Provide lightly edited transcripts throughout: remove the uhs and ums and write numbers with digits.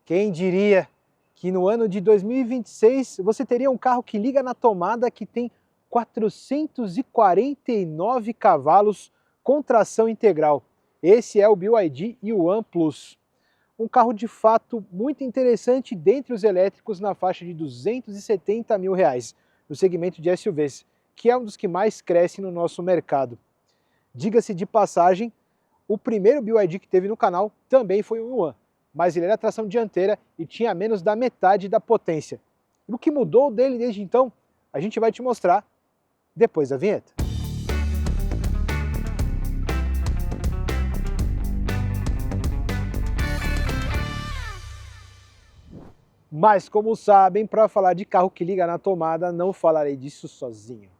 Quem diria que no ano de 2026 você teria um carro que liga na tomada que tem 449 cavalos com tração integral. Esse é o BYD Yuan Plus. Um carro de fato muito interessante dentre os elétricos na faixa de R$270 mil, no segmento de SUVs, que é um dos que mais cresce no nosso mercado. Diga-se de passagem, o primeiro BYD que teve no canal também foi um Yuan, mas ele era tração dianteira e tinha menos da metade da potência. E o que mudou dele desde então, a gente vai te mostrar depois da vinheta. Mas como sabem, para falar de carro que liga na tomada, não falarei disso sozinho.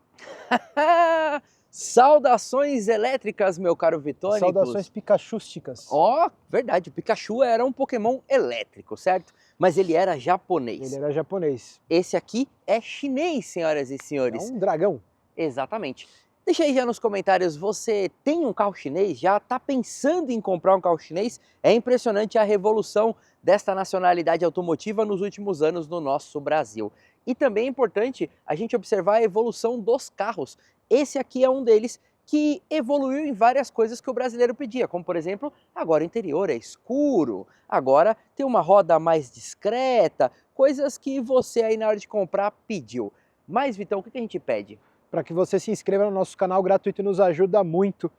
Saudações elétricas, meu caro Vitônicos. Saudações pikachústicas. Ó, verdade, o Pikachu era um Pokémon elétrico, certo? Mas ele era japonês. Ele era japonês. Esse aqui é chinês, senhoras e senhores. É um dragão. Exatamente. Deixa aí já nos comentários, você tem um carro chinês? Já está pensando em comprar um carro chinês? É impressionante a revolução desta nacionalidade automotiva nos últimos anos no nosso Brasil. E também é importante a gente observar a evolução dos carros. Esse aqui é um deles que evoluiu em várias coisas que o brasileiro pedia, como por exemplo, agora o interior é escuro, agora tem uma roda mais discreta, coisas que você aí na hora de comprar pediu. Mas Vitão, o que a gente pede? Para que você se inscreva no nosso canal gratuito, nos ajuda muito.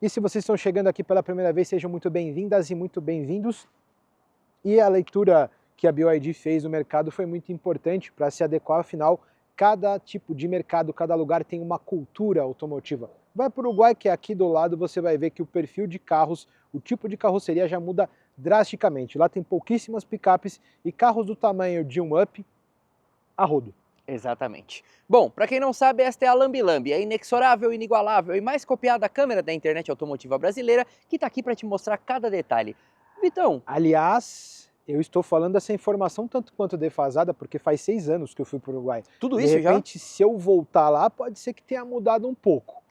E se vocês estão chegando aqui pela primeira vez, sejam muito bem-vindas e muito bem-vindos. E a leitura que a BYD fez no mercado foi muito importante para se adequar, afinal, cada tipo de mercado, cada lugar tem uma cultura automotiva. Vai para o Uruguai, que é aqui do lado, você vai ver que o perfil de carros, o tipo de carroceria já muda drasticamente. Lá tem pouquíssimas picapes e carros do tamanho de um Up a rodo. Exatamente. Bom, para quem não sabe, esta é a Lambi Lambi, a inexorável, inigualável e mais copiada câmera da internet automotiva brasileira, que está aqui para te mostrar cada detalhe. Vitão. Aliás, eu estou falando essa informação tanto quanto defasada, porque faz 6 anos que eu fui para o Uruguai. Tudo isso já? De repente, se eu voltar lá, pode ser que tenha mudado um pouco.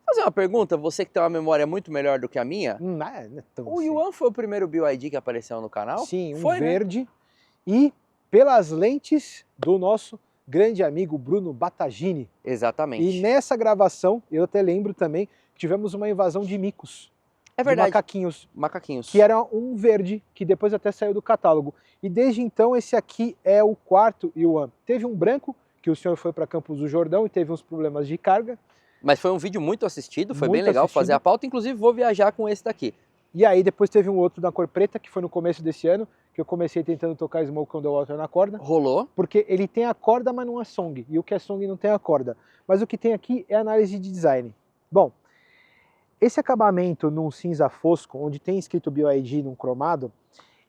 Vou fazer uma pergunta, você que tem uma memória muito melhor do que a minha. Não é tão O Yuan foi o primeiro BYD que apareceu no canal? Sim, um foi, verde. Né? E pelas lentes do nosso grande amigo Bruno Battaglini. Exatamente. E nessa gravação, eu até lembro também, que tivemos uma invasão de micos. É verdade. De macaquinhos. Macaquinhos. Que era um verde, que depois até saiu do catálogo. E desde então esse aqui é o quarto Yuan. Teve um branco, que o senhor foi para Campos do Jordão e teve uns problemas de carga. Mas foi um vídeo muito assistido, foi muito bem legal assistido. Fazer a pauta, inclusive vou viajar com esse daqui. E aí depois teve um outro da cor preta, que foi no começo desse ano, que eu comecei tentando tocar Smoke on the Water na corda. Rolou. Porque ele tem a corda, mas não é song. E o que é song não tem a corda. Mas o que tem aqui é análise de design. Bom, esse acabamento num cinza fosco, onde tem escrito BYD num cromado,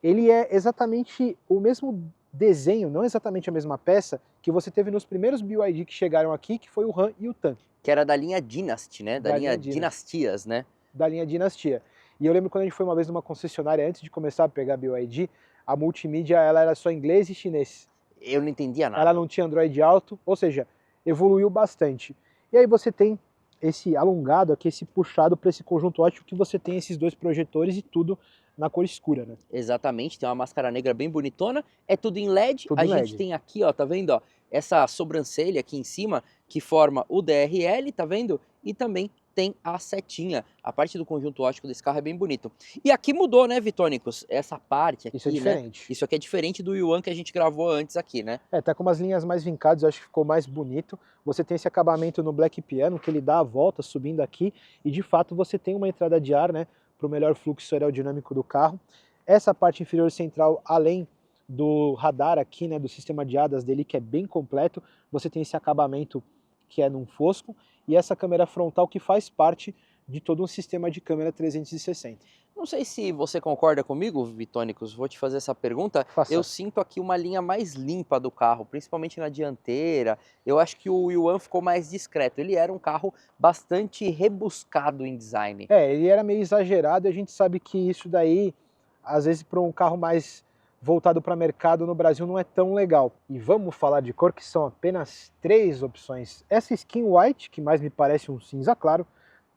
ele é exatamente o mesmo desenho, não exatamente a mesma peça, que você teve nos primeiros BYD que chegaram aqui, que foi o Han e o Tan. Que era da linha Dynasty, né? Da linha Dinastias, né? Da linha Dinastia. E eu lembro quando a gente foi uma vez numa concessionária, antes de começar a pegar BYD, a multimídia ela era só inglês e chinês. Eu não entendia nada. Ela não tinha Android Auto, ou seja, evoluiu bastante. E aí você tem esse alongado aqui, esse puxado para esse conjunto ótico, que você tem esses dois projetores e tudo na cor escura, né? Exatamente, tem uma máscara negra bem bonitona, é tudo em LED, tudo a em gente tem aqui, ó, tá vendo, ó, essa sobrancelha aqui em cima, que forma o DRL, tá vendo? E também tem a setinha, a parte do conjunto óptico desse carro é bem bonito. E aqui mudou, né, Vitônicos? Essa parte aqui, isso é diferente. Né? Isso aqui é diferente do Yuan que a gente gravou antes aqui, né? É, tá com umas linhas mais vincadas, eu acho que ficou mais bonito. Você tem esse acabamento no Black Piano, que ele dá a volta subindo aqui, e de fato você tem uma entrada de ar, né, para o melhor fluxo aerodinâmico do carro. Essa parte inferior central, além do radar aqui, né, do sistema de ADAS dele, que é bem completo, você tem esse acabamento que é num fosco, e essa câmera frontal que faz parte de todo um sistema de câmera 360. Não sei se você concorda comigo, Vitônicos, vou te fazer essa pergunta. Faça. Eu sinto aqui uma linha mais limpa do carro, principalmente na dianteira. Eu acho que o Yuan ficou mais discreto. Ele era um carro bastante rebuscado em design. É, ele era meio exagerado e a gente sabe que isso daí, às vezes para um carro mais voltado para mercado no Brasil não é tão legal. E vamos falar de cor, que são apenas 3 opções. Essa Skin White, que mais me parece um cinza claro,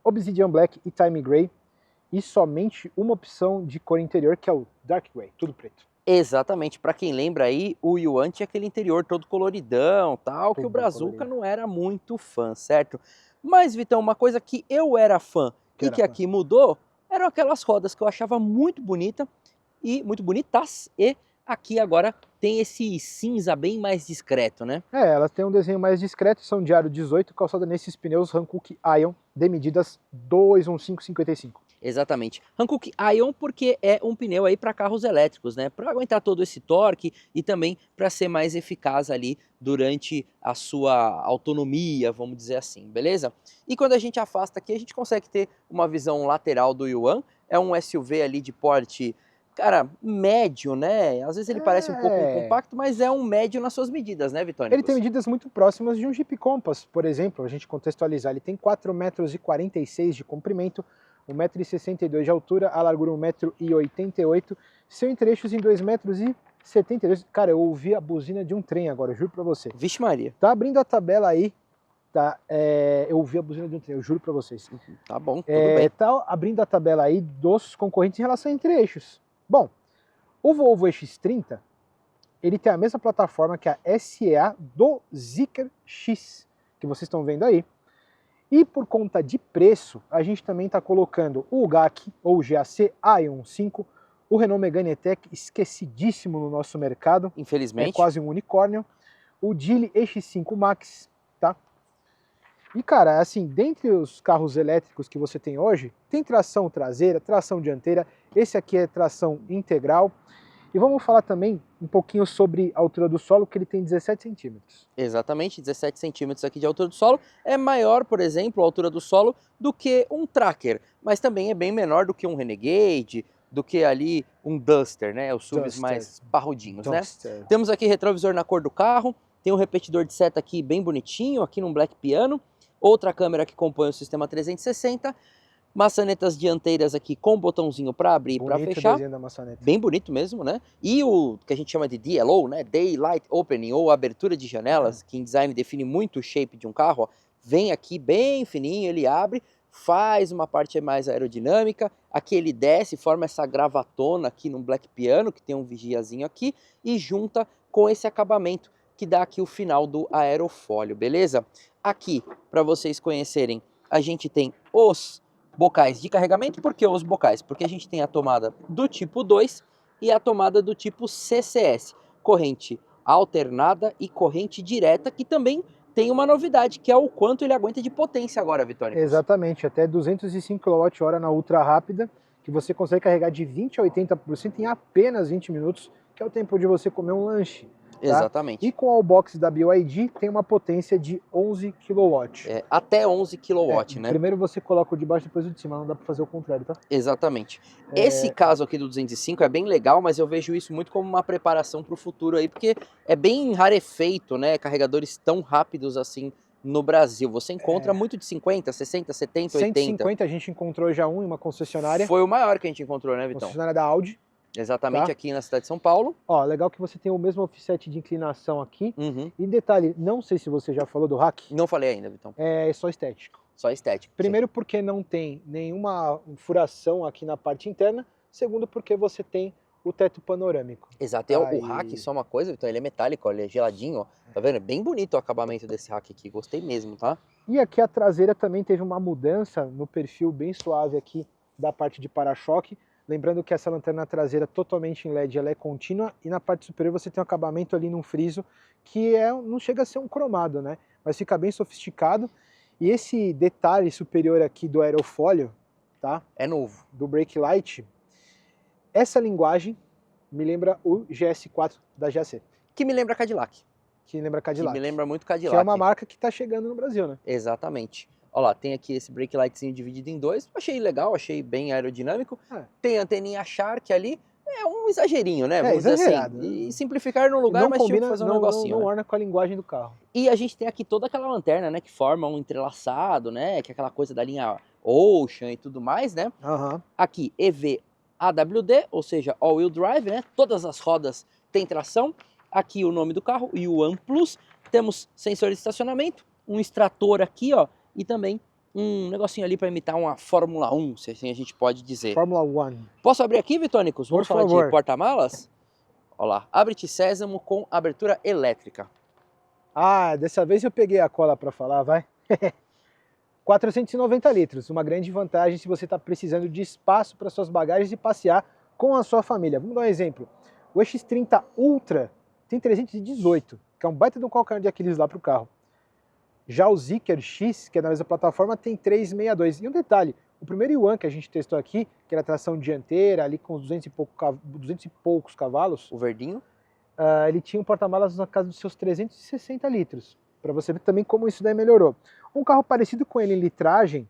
Obsidian Black e Time Grey, e somente uma opção de cor interior, que é o Dark Grey, tudo preto. Exatamente, para quem lembra aí, o Yuan tinha aquele interior todo coloridão, tal, que o Tudo Brazuca colorido. não era muito fã, certo? Mas, Vitão, uma coisa que eu era fã Que e era que fã. aqui mudou, eram aquelas rodas que eu achava muito bonita e muito bonitas, e aqui agora tem esse cinza bem mais discreto, né? Elas têm um desenho mais discreto, são de aro 18, calçada nesses pneus Hankook Ion, de medidas 215/55. Exatamente. Hankook Ion porque é um pneu aí para carros elétricos, né? Para aguentar todo esse torque e também para ser mais eficaz ali durante a sua autonomia, vamos dizer assim, beleza? E quando a gente afasta aqui, a gente consegue ter uma visão lateral do Yuan. É um SUV ali de porte, cara, médio, né? Às vezes ele parece um pouco É. compacto, mas é um médio nas suas medidas, né, Ele tem Vitônicos? medidas muito próximas de um Jeep Compass, por exemplo, a gente contextualizar, ele tem 4,46 m de comprimento, 1,62 m de altura, a largura 1,88 m, seu entre-eixos em 2,72 m. Cara, eu ouvi a buzina de um trem agora, eu juro pra você. Vixe Maria. Tá abrindo a tabela aí, tá? Eu ouvi a buzina de um trem, eu juro pra vocês. Tá bom, tudo bem. Tá abrindo a tabela aí dos concorrentes em relação a entre-eixos. Bom, o Volvo EX30, ele tem a mesma plataforma que a SEA do Zeekr X, que vocês estão vendo aí. E por conta de preço, a gente também está colocando o GAC, ou GAC Aion 5, o Renault Megane E-Tech, esquecidíssimo no nosso mercado, é Infelizmente. quase um unicórnio, o Geely EX5 Max, tá? E cara, assim, dentre os carros elétricos que você tem hoje, tem tração traseira, tração dianteira, esse aqui é tração integral. E vamos falar também um pouquinho sobre a altura do solo, que ele tem 17 centímetros. Exatamente, 17 centímetros aqui de altura do solo. É maior, por exemplo, a altura do solo do que um Tracker, mas também é bem menor do que um Renegade, do que ali um Duster, né? Os SUVs Duster. mais parrudinhos, né? Duster. Temos aqui retrovisor na cor do carro, tem um repetidor de seta aqui bem bonitinho, aqui num Black Piano, outra câmera que compõe o sistema 360, maçanetas dianteiras aqui com botãozinho para abrir e para Bonito o fechar. desenho da maçaneta. Bem bonito mesmo, né? E o que a gente chama de DLO, né? Daylight Opening, ou abertura de janelas, que em design define muito o shape de um carro, ó, vem aqui bem fininho, ele abre, faz uma parte mais aerodinâmica, aqui ele desce, forma essa gravatona aqui no Black Piano, que tem um vigiazinho aqui, e junta com esse acabamento que dá aqui o final do aerofólio, beleza? Aqui, para vocês conhecerem, a gente tem os bocais de carregamento. Por que os bocais? Porque a gente tem a tomada do tipo 2 e a tomada do tipo CCS, corrente alternada e corrente direta, que também tem uma novidade, que é o quanto ele aguenta de potência agora, Vitória. Exatamente, até 205 kWh na ultra rápida, que você consegue carregar de 20% a 80% em apenas 20 minutos, que é o tempo de você comer um lanche. Tá? Exatamente. E com o Allbox da BYD tem uma potência de 11 kW. Até 11 kW, né? Primeiro você coloca o de baixo, depois o de cima, não dá para fazer o contrário, tá? Exatamente. Esse caso aqui do 205 é bem legal, mas eu vejo isso muito como uma preparação para o futuro aí, porque é bem rarefeito, né, carregadores tão rápidos assim no Brasil. Você encontra muito de 50, 60, 70, 80. 150 a gente encontrou já um em uma concessionária. Foi o maior que a gente encontrou, né, Vitão? Concessionária da Audi. Exatamente, tá? aqui na cidade de São Paulo. Ó, legal que você tem o mesmo offset de inclinação aqui. Uhum. E detalhe, não sei se você já falou do rack. Não falei ainda, Vitão. É só estético. Só estético. Primeiro porque não tem nenhuma furação aqui na parte interna. Segundo porque você tem o teto panorâmico. Exato. O rack, só uma coisa, Vitão, ele é metálico, ó, ele é geladinho, ó. Tá vendo? É bem bonito o acabamento desse rack aqui, gostei mesmo, tá? E aqui a traseira também teve uma mudança no perfil bem suave aqui da parte de para-choque. Lembrando que essa lanterna traseira totalmente em LED, ela é contínua, e na parte superior você tem um acabamento ali num friso que não chega a ser um cromado, né? Mas fica bem sofisticado. E esse detalhe superior aqui do aerofólio, tá? É novo. Do brake light, essa linguagem me lembra o GS4 da GAC. Que me lembra Cadillac. Que lembra Cadillac. Que me lembra muito Cadillac. Que é uma marca que tá chegando no Brasil, né? Exatamente. Olha lá, tem aqui esse brake lightzinho dividido em dois. Achei legal, achei bem aerodinâmico. Tem a anteninha Shark ali. É um exagerinho, né? Vamos dizer assim. Né? E simplificar no lugar, mas tinha que fazer um negocinho. Não orna com a linguagem do carro. E a gente tem aqui toda aquela lanterna, né? Que forma um entrelaçado, né? Que é aquela coisa da linha Ocean e tudo mais, né? Aqui, EV AWD, ou seja, All-Wheel Drive, né? Todas as rodas têm tração. Aqui o nome do carro, Yuan Plus. Temos sensor de estacionamento, um extrator aqui, ó. E também um negocinho ali para imitar uma Fórmula 1, se assim a gente pode dizer. Fórmula 1. Posso abrir aqui, Vitônicos? Vamos falar de porta-malas? Olha lá, Abre-te Sésamo com abertura elétrica. Ah, dessa vez eu peguei a cola para falar, vai. 490 litros, uma grande vantagem se você está precisando de espaço para suas bagagens e passear com a sua família. Vamos dar um exemplo. O X30 Ultra tem 318, que é um baita de um calcanhar de Aquiles lá para o carro. Já o Zeekr X, que é da mesma plataforma, tem 362. E um detalhe, o primeiro Yuan que a gente testou aqui, que era tração dianteira, ali com 200 e poucos cavalos, O verdinho. ele tinha um porta-malas na casa dos seus 360 litros, para você ver também como isso daí melhorou. Um carro parecido com ele em litragem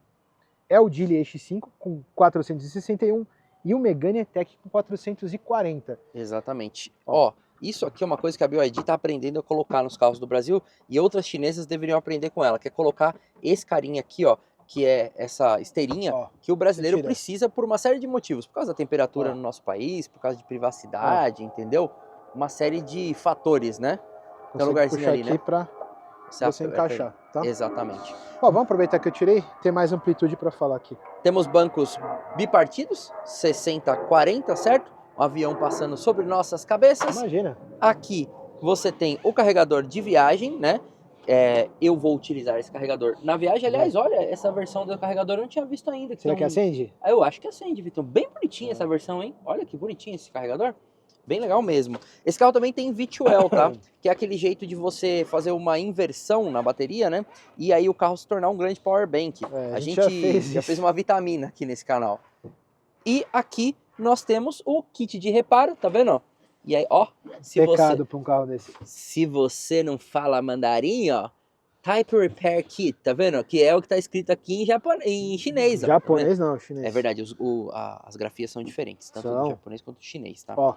é o Geely X5 com 461 e o Megane E-Tech com 440. Exatamente. Ó, isso aqui é uma coisa que a BYD está aprendendo a colocar nos carros do Brasil e outras chinesas deveriam aprender com ela, que é colocar esse carinha aqui, ó, que é essa esteirinha que o brasileiro precisa por uma série de motivos, por causa da temperatura no nosso país, por causa de privacidade, entendeu? Uma série de fatores, né? Tem um lugarzinho ali, aqui né? Para você encaixar, tá? Exatamente. Ó, vamos aproveitar que eu tirei, tem mais amplitude para falar aqui. Temos bancos bipartidos, 60-40, certo? Um avião passando sobre nossas cabeças. Imagina. Aqui você tem o carregador de viagem, né? Eu vou utilizar esse carregador na viagem. Aliás, olha, essa versão do carregador eu não tinha visto ainda. Será que acende? Eu acho que acende, Vitor. Bem bonitinha essa versão, hein? Olha que bonitinho esse carregador. Bem legal mesmo. Esse carro também tem V2L, tá? Que é aquele jeito de você fazer uma inversão na bateria, né? E aí o carro se tornar um grande power bank. A gente já fez uma vitamina aqui nesse canal. E aqui nós temos o kit de reparo, tá vendo? E aí, ó, Pecado para um carro desse. Se você não fala mandarim, ó, Type Repair Kit, tá vendo? Que é o que tá escrito aqui em chinês. Japonês ó, não, chinês. É verdade, as grafias são diferentes, tanto do japonês quanto do chinês, tá? Ó,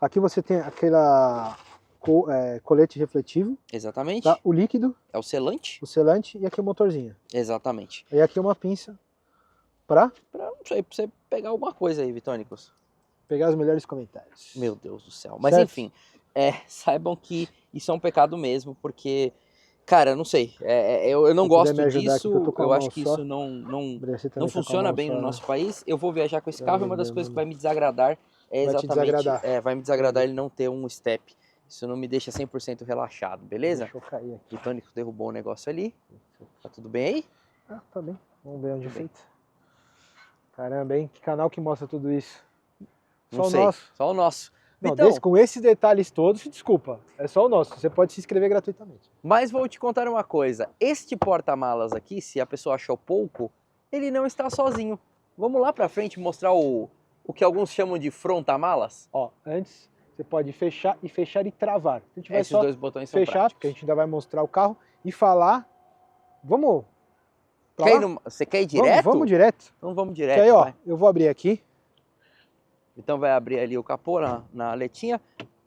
aqui você tem aquela colete refletivo. Exatamente. Tá? O líquido. É o selante. O selante e aqui o motorzinho. Exatamente. E aqui uma pinça pra não sei, pra você pegar alguma coisa aí, Vitônicos. Pegar os melhores comentários. Meu Deus do céu. Mas enfim, saibam que isso é um pecado mesmo, porque, cara, não sei, eu não gosto disso, eu acho que isso não funciona bem no nosso país. Eu vou viajar com esse carro e uma das coisas que vai me desagradar é exatamente, vai me desagradar ele não ter um step. Isso não me deixa 100% relaxado, beleza? Deixa eu cair aqui. O Tônico derrubou o negócio ali. Tá tudo bem aí? Ah, tá bem. Vamos ver onde feito. Caramba, hein? Que canal que mostra tudo isso? Só o nosso. Só o nosso. Não, então, com esses detalhes todos, desculpa, é só o nosso. Você pode se inscrever gratuitamente. Mas vou te contar uma coisa. Este porta-malas aqui, se a pessoa achou pouco, ele não está sozinho. Vamos lá pra frente mostrar o que alguns chamam de fronta-malas? Ó, antes você pode fechar e travar. A gente vai Esses dois botões são fechar, práticos. porque a gente ainda vai mostrar o carro e falar. Vamos. Você quer ir direto? Vamos direto. Então vamos direto. Que aí, ó, eu vou abrir aqui. Então vai abrir ali o capô na aletinha.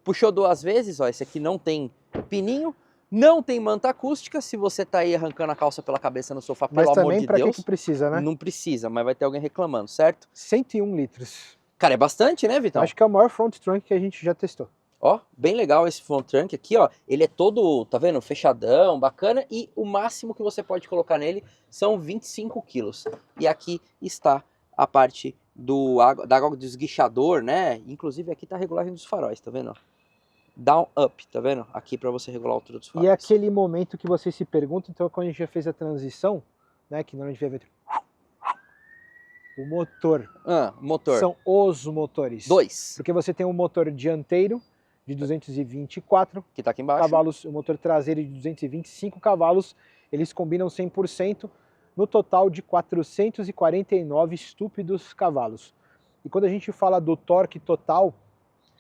Puxou 2 vezes, ó. Esse aqui não tem pininho. Não tem manta acústica. Se você tá aí arrancando a calça pela cabeça no sofá, pelo amor de Deus. Mas também pra que precisa, né? Não precisa, mas vai ter alguém reclamando, certo? 101 litros. Cara, é bastante, né, Vitão? Acho que é o maior front trunk que a gente já testou. Ó, bem legal esse front trunk aqui, ó. Ele é todo, tá vendo? Fechadão, bacana. E o máximo que você pode colocar nele são 25 quilos. E aqui está a parte da água do esguichador, né? Inclusive aqui tá a regulagem dos faróis, tá vendo? Down, up, tá vendo? Aqui para você regular a altura dos faróis. E é aquele momento que você se pergunta, então quando a gente já fez a transição, né? Que normalmente vai ver o motor. Motor. São os motores. 2. Porque você tem um motor dianteiro de 224 que tá aqui embaixo. Cavalos, o motor traseiro de 225 cavalos, eles combinam 100% no total de 449 estúpidos cavalos. E quando a gente fala do torque total,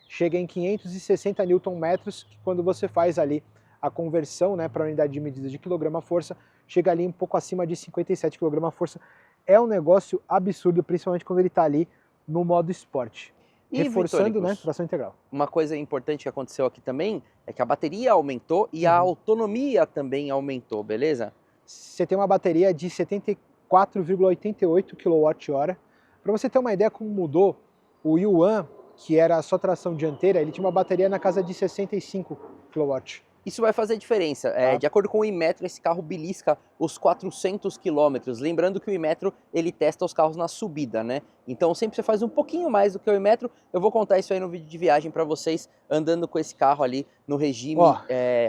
chega em 560 Nm, que quando você faz ali a conversão, né, para a unidade de medida de quilograma-força, chega ali um pouco acima de 57 kgfm. É um negócio absurdo, principalmente quando ele está ali no modo esporte. E, reforçando, né, tração integral. Uma coisa importante que aconteceu aqui também é que a bateria aumentou e a autonomia também aumentou, beleza? Você tem uma bateria de 74,88 kWh. Para você ter uma ideia como mudou, o Yuan, que era só tração dianteira, ele tinha uma bateria na casa de 65 kW. Isso vai fazer diferença. Tá. De acordo com o Inmetro, esse carro belisca os 400 quilômetros. Lembrando que o Inmetro, ele testa os carros na subida, né? Então sempre você faz um pouquinho mais do que o Inmetro. Eu vou contar isso aí no vídeo de viagem para vocês, andando com esse carro ali no regime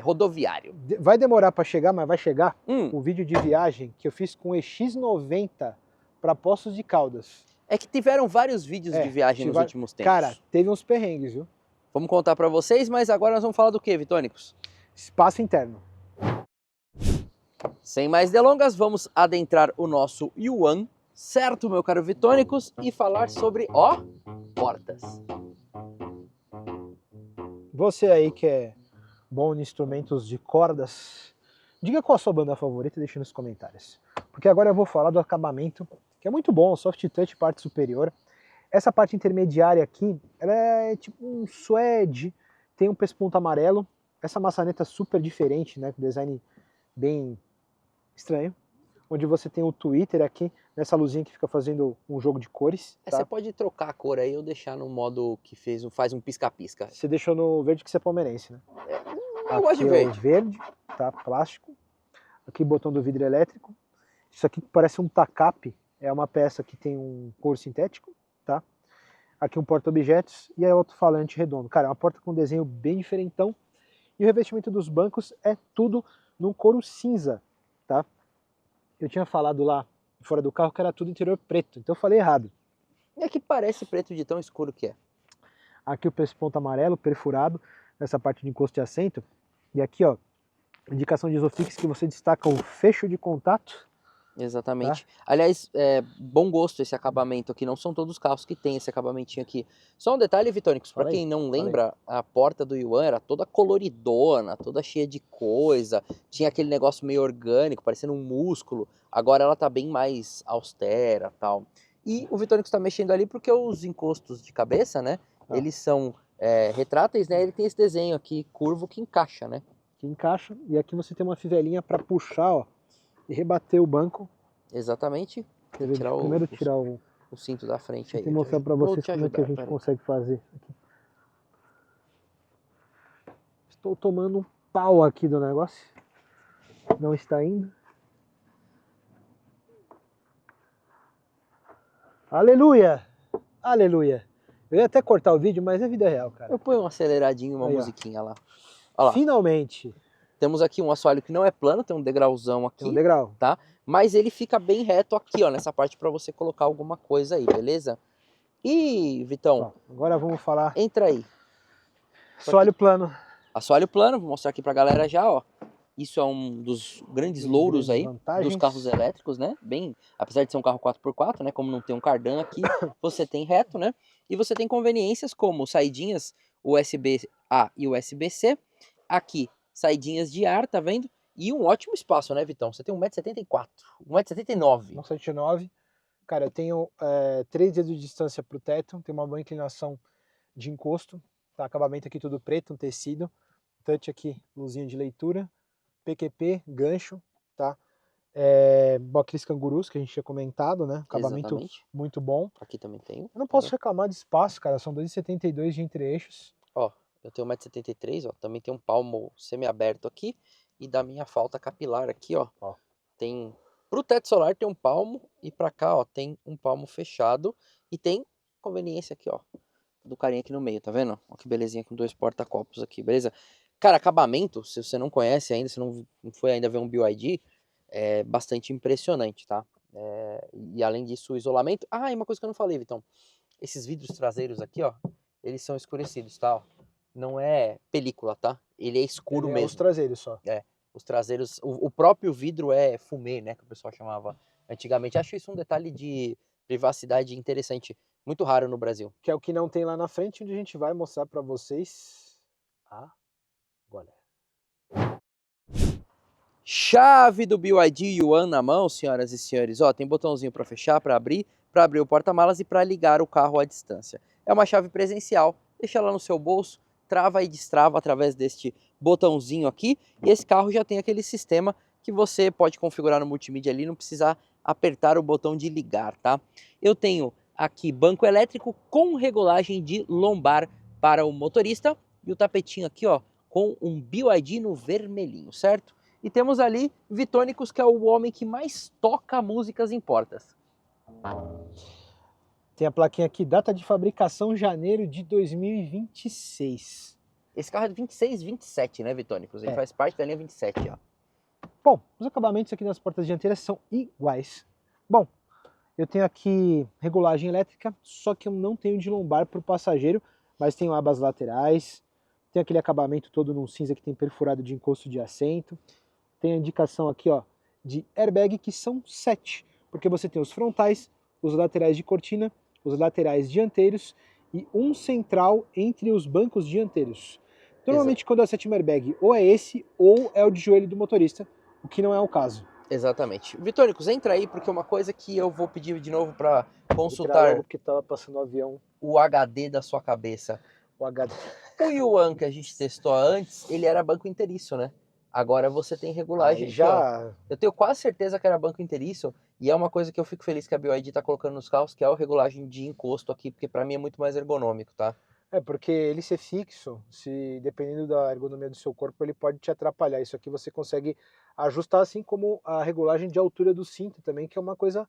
rodoviário. Vai demorar para chegar, mas vai chegar Hum. o vídeo de viagem que eu fiz com o EX90 para Poços de Caldas. É que tiveram vários vídeos de viagem nos últimos tempos. Cara, teve uns perrengues, viu? Vamos contar para vocês, mas agora nós vamos falar do que, Vitônicos? Espaço interno. Sem mais delongas, vamos adentrar o nosso Yuan, certo, meu caro Vitônicos, e falar sobre, portas. Você aí que é bom em instrumentos de cordas, diga qual a sua banda favorita e deixe nos comentários. Porque agora eu vou falar do acabamento, que é muito bom, soft touch, parte superior. Essa parte intermediária aqui, ela é tipo um suede, tem um pesponto amarelo. Essa maçaneta super diferente, né, com design bem estranho. Onde você tem o Twitter aqui, nessa luzinha que fica fazendo um jogo de cores. Tá? Você pode trocar a cor aí ou deixar no modo que faz um pisca-pisca. Você deixou no verde que você é palmeirense, né? Eu gosto de verde. É o verde, tá? Plástico. Aqui o botão do vidro elétrico. Isso aqui parece um tacape, é uma peça que tem um couro sintético, tá? Aqui um porta-objetos e aí outro falante redondo. Cara, é uma porta com desenho bem diferentão. E o revestimento dos bancos é tudo num couro cinza, tá? Eu tinha falado lá fora do carro que era tudo interior preto, então eu falei errado. É que parece preto de tão escuro que é. Aqui o pesponto amarelo perfurado, nessa parte de encosto de assento. E aqui, ó, indicação de Isofix que você destaca o fecho de contato. Exatamente. Tá? Aliás, bom gosto esse acabamento aqui. Não são todos os carros que tem esse acabamentinho aqui. Só um detalhe, Vitônicos, para quem não lembra, a porta do Yuan era toda coloridona, toda cheia de coisa. Tinha aquele negócio meio orgânico, parecendo um músculo. Agora ela tá bem mais austera, tal. E o Vitônicos tá mexendo ali porque os encostos de cabeça, né? Eles são retráteis, né? Ele tem esse desenho aqui curvo que encaixa, né? Que encaixa. E aqui você tem uma fivelinha para puxar, ó. E rebater o banco. Exatamente. Primeiro tirar o cinto da frente aí. Vou mostrar para vocês como é que a gente consegue fazer. Aqui. Estou tomando um pau aqui do negócio. Não está indo. Aleluia! Aleluia! Eu ia até cortar o vídeo, mas é vida real, cara. Eu ponho um aceleradinho, uma musiquinha lá. Olha lá. Finalmente! Temos aqui um assoalho que não é plano, tem um degrauzão aqui. Tem um degrau. Tá? Mas ele fica bem reto aqui, ó, nessa parte para você colocar alguma coisa aí, beleza? E, Vitão, agora vamos falar. Entra aí. Assoalho plano. Assoalho plano, vou mostrar aqui pra galera já, ó. Isso é um dos grandes louros aí dos carros elétricos, né? Bem, apesar de ser um carro 4x4, né? Como não tem um cardan aqui, você tem reto, né? E você tem conveniências como saidinhas USB-A e USB-C. Aqui, saidinhas de ar, tá vendo? E um ótimo espaço, né, Vitão? Você tem 1,74 m, 1,79 m. 1,79 m. Cara, eu tenho 3 dedos de distância pro teto, tem uma boa inclinação de encosto. Tá, acabamento aqui tudo preto, um tecido. Touch aqui, luzinha de leitura. PQP, gancho, tá? Aqueles cangurus que a gente tinha comentado, né? Acabamento muito bom. Aqui também tem. Eu não posso reclamar de espaço, cara. São 2,72 de entre-eixos. Ó, eu tenho 1,73 m, ó. Também tem um palmo semi-aberto aqui. E da minha falta capilar aqui, ó. Tem... Pro teto solar tem um palmo. E pra cá, ó, tem um palmo fechado. E tem conveniência aqui, ó. Do carinha aqui no meio, tá vendo? Ó que belezinha com 2 porta-copos aqui, beleza? Cara, acabamento, se você não conhece ainda, se não foi ainda ver um BYD, é bastante impressionante, tá? E além disso, o isolamento... Ah, e uma coisa que eu não falei, Vitão. Esses vidros traseiros aqui, ó, eles são escurecidos, tá? Não é película, tá? Ele é escuro mesmo. Os traseiros só. Os traseiros... O próprio vidro é fumê, né? Que o pessoal chamava antigamente. Acho isso um detalhe de privacidade interessante. Muito raro no Brasil. Que é o que não tem lá na frente, onde a gente vai mostrar pra vocês agora. Chave do BYD Yuan na mão, senhoras e senhores. Ó, tem botãozinho para fechar, para abrir o porta-malas e para ligar o carro à distância. É uma chave presencial, deixa ela no seu bolso, trava e destrava através deste botãozinho aqui. E esse carro já tem aquele sistema que você pode configurar no multimídia ali, não precisar apertar o botão de ligar, tá? Eu tenho aqui banco elétrico com regulagem de lombar para o motorista e o tapetinho aqui, ó, com um BYD no vermelhinho, certo? E temos ali Vitônicos, que é o homem que mais toca músicas em portas. Tem a plaquinha aqui, data de fabricação janeiro de 2026. Esse carro é de 26, 27, né, Vitônicos? Ele faz parte da linha 27, ó. Bom, os acabamentos aqui nas portas dianteiras são iguais. Bom, eu tenho aqui regulagem elétrica, só que eu não tenho de lombar para o passageiro, mas tenho abas laterais, tem aquele acabamento todo num cinza que tem perfurado de encosto de assento, tem a indicação aqui, ó, de airbag, que são 7, porque você tem os frontais, os laterais de cortina, os laterais dianteiros e um central entre os bancos dianteiros. Normalmente quando é o sétimo airbag, ou é esse ou é o de joelho do motorista, o que não é o caso. Exatamente. Vitônicos, entra aí, porque uma coisa que eu vou pedir de novo para consultar logo porque tava passando o avião. O HD da sua cabeça. O HD. O Yuan que a gente testou antes, ele era banco inteiriço, né? Agora você tem regulagem. Aí já... Aqui, eu tenho quase certeza que era banco inteiriço, e é uma coisa que eu fico feliz que a BYD tá colocando nos carros, que é a regulagem de encosto aqui, porque para mim é muito mais ergonômico, tá? É, porque ele ser fixo, se dependendo da ergonomia do seu corpo, ele pode te atrapalhar. Isso aqui você consegue ajustar, assim como a regulagem de altura do cinto também, que é uma coisa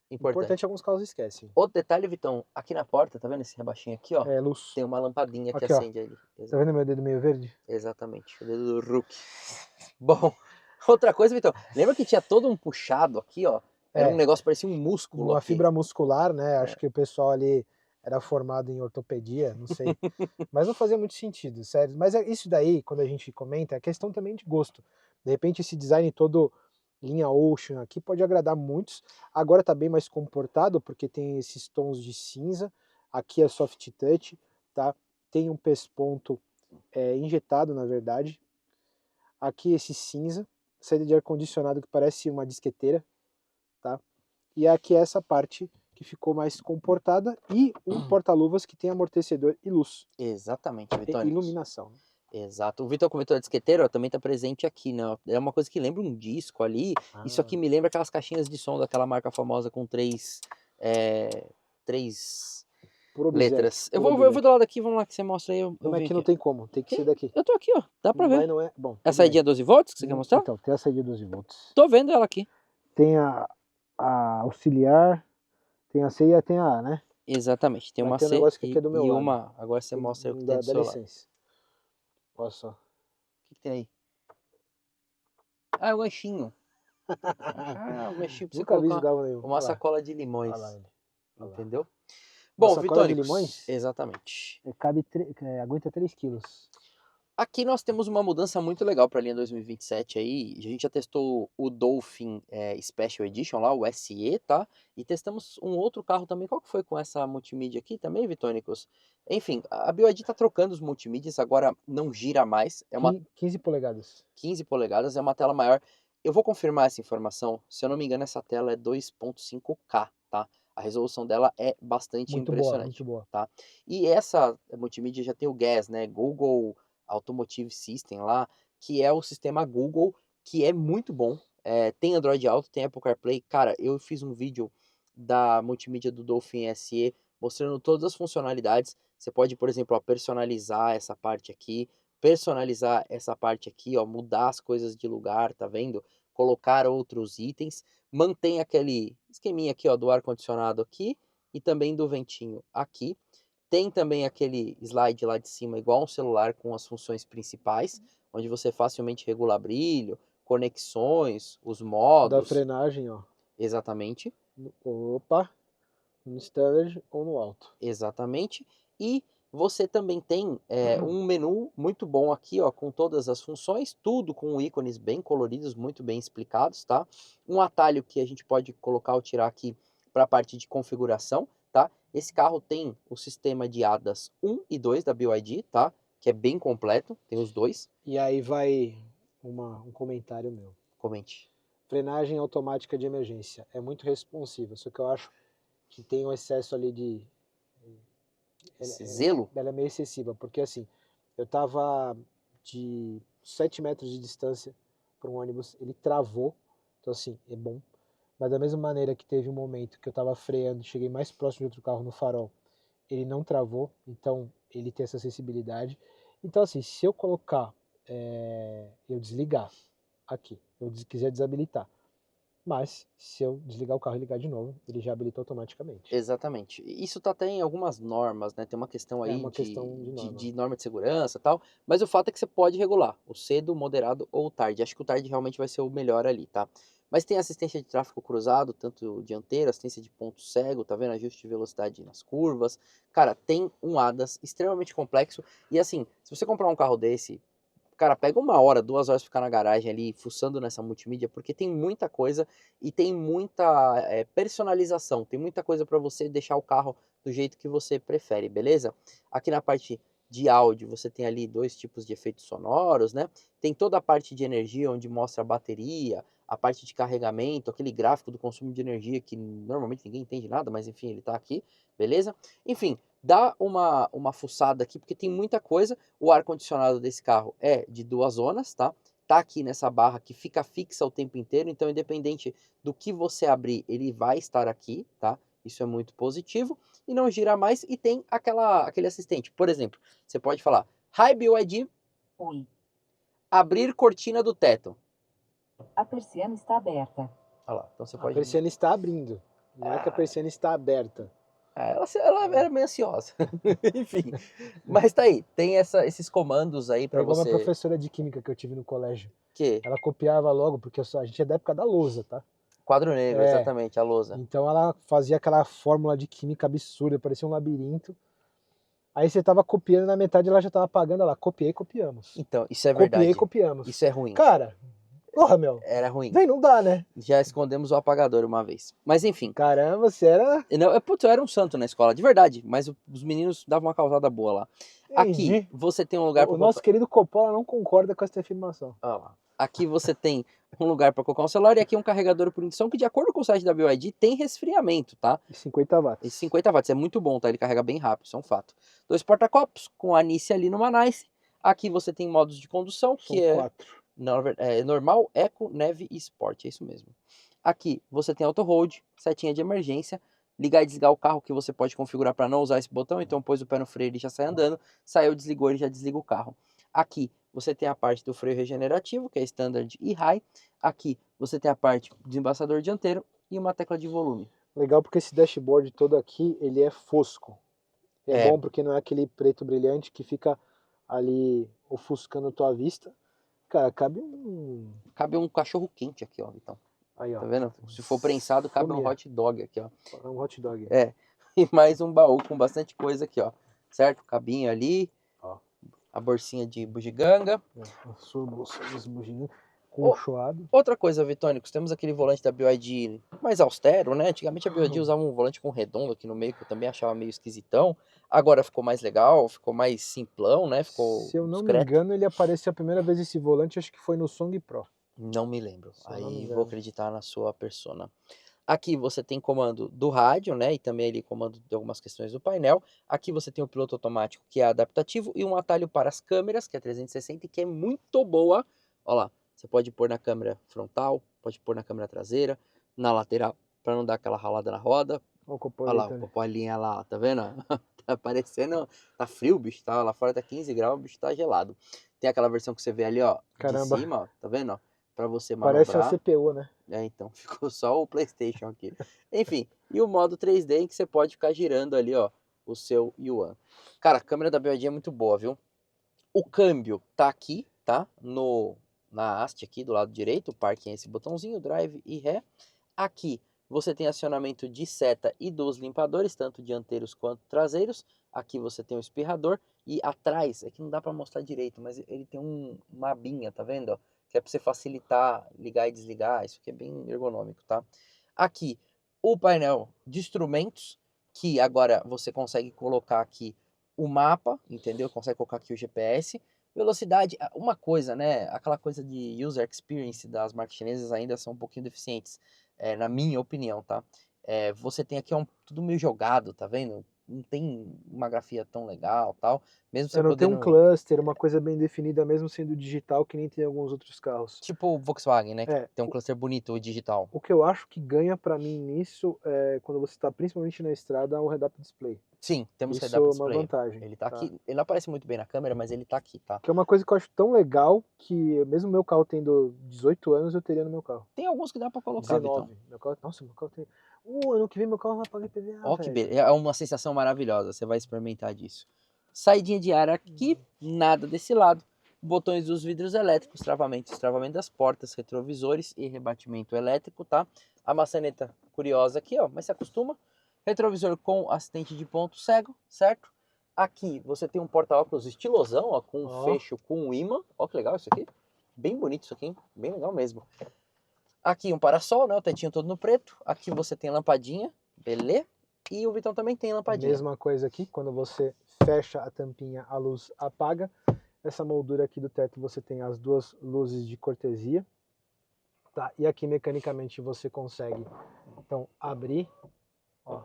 importante, alguns carros esquecem. Outro detalhe, Vitão, aqui na porta, tá vendo esse rebaixinho aqui, ó? É, luz. Tem uma lampadinha que aqui, acende ali. Tá vendo meu dedo meio verde? Exatamente, o dedo do Hulk. Bom, outra coisa, Vitão, lembra que tinha todo um puxado aqui, ó? Era um negócio, parecia um músculo uma aqui. fibra muscular, né? Acho que o pessoal ali era formado em ortopedia, não sei. Mas não fazia muito sentido, sério. Mas isso daí, quando a gente comenta, é questão também de gosto. De repente esse design todo linha Ocean aqui pode agradar muitos. Agora tá bem mais comportado, porque tem esses tons de cinza. Aqui é soft touch, tá? Tem um pesponto injetado, na verdade. Aqui esse cinza, saída de ar-condicionado que parece uma disqueteira, tá? E aqui é essa parte que ficou mais comportada e um porta-luvas que tem amortecedor e luz. Exatamente, Vitor. E iluminação. Exato. O Vitor comentou a disqueteira, ó, também tá presente aqui, né? É uma coisa que lembra um disco ali. Isso aqui me lembra aquelas caixinhas de som daquela marca famosa com três letras. Eu vou do lado aqui, vamos lá que você mostra aí. Não, aqui não tem como, tem que ser daqui. Eu tô aqui, ó, dá pra ver. Mas não é, bom. É a saída 12 volts que você quer mostrar? Então, tem a saída 12 volts. Tô vendo ela aqui. Tem a auxiliar, tem a C e tem a A, né? Exatamente, tem uma C e, do meu e lado. uma... Agora você mostra o que tem do seu lado. Olha só. O que tem aí? Ah, é o ganchinho. Ah, o ganchinho pra você colocar uma sacola de limões. Olha lá ele. Entendeu? Bom, Vitônicos, de limões? Exatamente. Aguenta 3 quilos. Aqui nós temos uma mudança muito legal para a linha 2027 aí. A gente já testou o Dolphin Special Edition lá, o SE, tá? E testamos um outro carro também. Qual que foi com essa multimídia aqui também, Vitônicos? Enfim, a BYD tá trocando os multimídias, agora não gira mais. É uma 15 polegadas. 15 polegadas, é uma tela maior. Eu vou confirmar essa informação. Se eu não me engano, essa tela é 2.5K, tá? A resolução dela é bastante impressionante. Muito boa. Tá? E essa multimídia já tem o GAS, né? Google Automotive System lá, que é o sistema Google, que é muito bom. Tem Android Auto, tem Apple CarPlay. Cara, eu fiz um vídeo da multimídia do Dolphin SE mostrando todas as funcionalidades. Você pode, por exemplo, personalizar essa parte aqui, ó, mudar as coisas de lugar, tá vendo? Colocar outros itens. Mantém aquele esqueminha aqui, ó, do ar-condicionado aqui e também do ventinho aqui. Tem também aquele slide lá de cima, igual um celular, com as funções principais, onde você facilmente regula brilho, conexões, os modos. Da frenagem, ó. Exatamente. Opa, no standard ou no alto. Exatamente. E você também tem um menu muito bom aqui, ó, com todas as funções, tudo com ícones bem coloridos, muito bem explicados, tá? Um atalho que a gente pode colocar ou tirar aqui para a parte de configuração, tá? Esse carro tem o sistema de ADAS 1 e 2 da BYD, tá? Que é bem completo, tem os dois. E aí vai um comentário meu. Comente. Frenagem automática de emergência. É muito responsiva, só que eu acho que tem um excesso ali de... Zelo? Ela é meio excessiva, porque assim, eu tava de 7 metros de distância para um ônibus, ele travou, então assim, é bom. Mas da mesma maneira que teve um momento que eu tava freando, cheguei mais próximo de outro carro no farol, ele não travou, então ele tem essa acessibilidade. Então, assim, se eu colocar, eu desligar aqui, eu quiser desabilitar, mas se eu desligar o carro e ligar de novo, ele já habilita automaticamente. Exatamente. Isso tá até em algumas normas, né? Tem uma questão É aí uma questão de norma. de norma de segurança e tal, mas o fato é que você pode regular o cedo, moderado ou tarde. Acho que o tarde realmente vai ser o melhor ali, tá? Mas tem assistência de tráfego cruzado, tanto dianteiro, assistência de ponto cego, tá vendo? Ajuste de velocidade nas curvas. Cara, tem um ADAS extremamente complexo. E assim, se você comprar um carro desse, cara, pega 1 hora, 2 horas pra ficar na garagem ali, fuçando nessa multimídia, porque tem muita coisa e tem muita personalização, tem muita coisa para você deixar o carro do jeito que você prefere, beleza? Aqui na parte de áudio, você tem ali 2 tipos de efeitos sonoros, né? Tem toda a parte de energia, onde mostra a bateria, a parte de carregamento, aquele gráfico do consumo de energia, que normalmente ninguém entende nada, mas enfim, ele tá aqui, beleza? Enfim, dá uma fuçada aqui, porque tem muita coisa. O ar-condicionado desse carro é de 2 zonas, tá? Tá aqui nessa barra que fica fixa o tempo inteiro, então independente do que você abrir, ele vai estar aqui, tá? Isso é muito positivo. E não gira mais e tem aquele assistente. Por exemplo, você pode falar, Hi BYD, Oi, abrir cortina do teto. a persiana está aberta. Olha lá, então você A pode... persiana está abrindo, não é que a persiana está aberta. Ela era meio ansiosa. Enfim, mas tá aí, tem esses comandos aí É para igual uma você... professora de química que eu tive no colégio. Que? Ela copiava logo, porque a gente é da época da lousa, tá? Quadro negro, É, exatamente, a lousa. então ela fazia aquela fórmula de química absurda, parecia um labirinto. Aí você tava copiando, na metade ela já tava apagando, ela copiei e copiamos. Então, isso é Copiei e verdade. copiamos. Isso é ruim. Cara, porra, meu. Era ruim. Vem, não dá, né? Já escondemos o apagador uma vez. Mas enfim. Caramba, você era... Não, putz, eu era um santo na escola, de verdade. Mas os meninos davam uma causada boa lá. Aqui, Entendi. você tem um lugar para O nosso querido Coppola não concorda com essa afirmação. Olha lá. Aqui você tem um lugar para colocar um celular e aqui um carregador por indução que, de acordo com o site da BYD, tem resfriamento, tá? E 50 watts. Esse 50 watts é muito bom, tá? Ele carrega bem rápido, isso é um fato. 2 porta-copos com a Nice ali no Manice. Aqui você tem modos de condução, São que é... 4. normal, Eco, Neve e Sport, é isso mesmo. Aqui você tem Auto Hold, setinha de emergência, ligar e desligar o carro que você pode configurar para não usar esse botão, então pôs o pé no freio e já sai andando, saiu, desligou e já desliga o carro. Aqui você tem a parte do freio regenerativo, que é Standard e High. Aqui você tem a parte do embaçador dianteiro e uma tecla de volume. Legal porque esse dashboard todo aqui, ele é fosco. É É. bom porque não é aquele preto brilhante que fica ali ofuscando a tua vista. Cara, cabe um... Cabe um cachorro quente aqui, ó, então. Aí, ó. Tá vendo? Se for prensado, cabe um Família. hot dog aqui, ó. Um hot dog. É. E mais um baú com bastante coisa aqui, ó. Certo? Cabinho ali. Ó. A bolsinha de bugiganga. A sua bolsa desbugigando, conchoado. Outra coisa, Vitônicos, temos aquele volante da BYD mais austero, né? Antigamente a BYD usava um volante com redondo aqui no meio, que eu também achava meio esquisitão. Agora ficou mais legal, ficou mais simplão, né? Ficou Se eu não me discreto. engano, ele apareceu a primeira vez esse volante, acho que foi no Song Pro. Não me lembro. Se eu não me Aí engano. vou acreditar na sua persona. Aqui você tem comando do rádio, né? E também ali comando de algumas questões do painel. Aqui você tem o piloto automático, que é adaptativo, e um atalho para as câmeras, que é 360 e que é muito boa. Olha lá, você pode pôr na câmera frontal, pode pôr na câmera traseira, na lateral, para não dar aquela ralada na roda. Olha lá, o Popolinha lá, tá vendo? Tá parecendo... Tá frio o bicho, tá? Lá fora tá 15 graus, o bicho tá gelado. Tem aquela versão que você vê ali, ó, Caramba. de cima, ó, tá vendo? Ó, pra você manobrar. Parece a CPU, né? É, então, ficou só o PlayStation aqui. Enfim, e o modo 3D em que você pode ficar girando ali, ó, o seu Yuan. Cara, a câmera da BYD é muito boa, viu? O câmbio tá aqui, tá? Na haste aqui do lado direito, o parking é esse botãozinho, drive e ré. Aqui você tem acionamento de seta e dos limpadores, tanto dianteiros quanto traseiros. Aqui você tem o espirrador e atrás, é que não dá para mostrar direito, mas ele tem uma abinha, tá vendo? Ó? Que é para você facilitar ligar e desligar, isso aqui é bem ergonômico, tá? Aqui o painel de instrumentos, que agora você consegue colocar aqui o mapa, entendeu? Consegue colocar aqui o GPS. Velocidade, uma coisa, né? Aquela coisa de user experience das marcas chinesas ainda são um pouquinho deficientes, na minha opinião, tá? Você tem aqui tudo meio jogado, tá vendo? Não tem uma grafia tão legal, tal. Mesmo você Eu não tenho um podendo... cluster, uma coisa bem definida, mesmo sendo digital, que nem tem alguns outros carros. Tipo o Volkswagen, né? Que É, tem um cluster bonito digital. o que eu acho que ganha pra mim nisso é quando você tá principalmente na estrada, o head-up display. Sim, temos Isso head-up é uma display. vantagem. Ele tá tá? aqui, ele não aparece muito bem na câmera, mas ele tá aqui, tá? Que é uma coisa que eu acho tão legal que mesmo meu carro tendo 18 anos, eu teria no meu carro. Tem alguns que dá pra colocar, Vitão. 19. Meu carro, nossa, meu carro tem... ano que vem meu carro vai pagar IPVA, Ó que velho. beleza, é uma sensação maravilhosa, você vai experimentar disso. Saidinha de ar aqui, nada desse lado. Botões dos vidros elétricos, travamento das portas, retrovisores e rebatimento elétrico, tá? A maçaneta curiosa aqui, ó, mas se acostuma. Retrovisor com assistente de ponto cego, certo? Aqui você tem um porta-óculos estilosão, ó, com um fecho com um ímã. Ó que legal isso aqui. Bem bonito isso aqui, hein? Bem legal mesmo. Aqui um parasol, né? O tetinho todo no preto. Aqui você tem lampadinha, beleza? E o Vitão também tem lampadinha. Mesma coisa aqui, quando você fecha a tampinha, a luz apaga. Essa moldura aqui do teto você tem as duas luzes de cortesia. Tá? E aqui mecanicamente você consegue, então, abrir. Ó,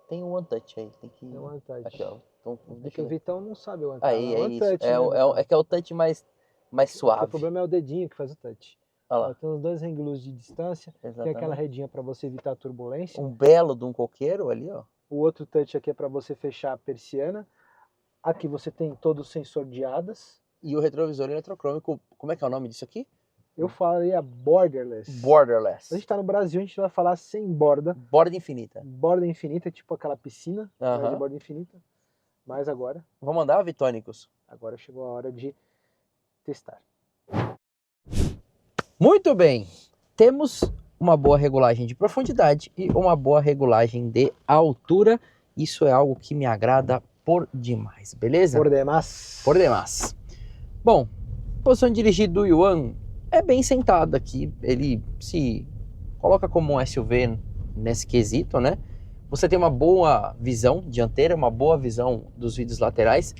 tem um One Touch aí, tem que... tem um One Touch. Aqui, ó. Então, É deixa que o eu ver. Vitão não sabe o One Touch. Aí, é One isso. Touch, né, É que é o touch mais suave. O problema é o dedinho que faz o touch. Olha Ó, lá. tem os dois hang-loose de distância. Exatamente. Tem aquela redinha para você evitar turbulência. Um belo de um coqueiro ali, ó. O outro touch aqui é para você fechar a persiana. Aqui você tem todo o sensor de hadas. E o retrovisor eletrocrômico, como é que é o nome disso aqui? Eu falaria borderless. Borderless. A gente tá no Brasil, a gente vai falar sem borda. Borda infinita. Borda infinita, tipo aquela piscina, né, de Aham. borda infinita. Mas agora Vamos andar, Vitônicos? Agora chegou a hora de testar. Muito bem. Temos uma boa regulagem de profundidade e uma boa regulagem de altura. Isso é algo que me agrada por demais, beleza? Por demais. Por demais. Bom, posição de dirigir do Yuan é bem sentado aqui. Ele se coloca como um SUV nesse quesito, né? Você tem uma boa visão dianteira, uma boa visão dos vidros laterais.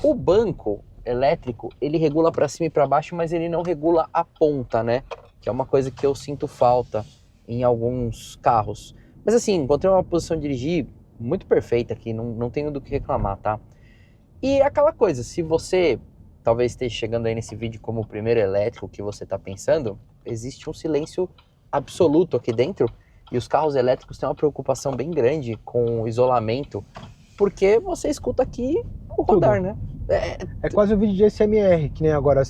O banco elétrico, ele regula para cima e para baixo, mas ele não regula a ponta, né? Que é uma coisa que eu sinto falta em alguns carros. Mas assim, encontrei uma posição de dirigir muito perfeita aqui, não tenho do que reclamar, tá? E aquela coisa, se você talvez esteja chegando aí nesse vídeo como o primeiro elétrico que você está pensando, existe um silêncio absoluto aqui dentro e os carros elétricos têm uma preocupação bem grande com o isolamento, porque você escuta aqui o rodar, né? É quase um vídeo de SMR, que nem agora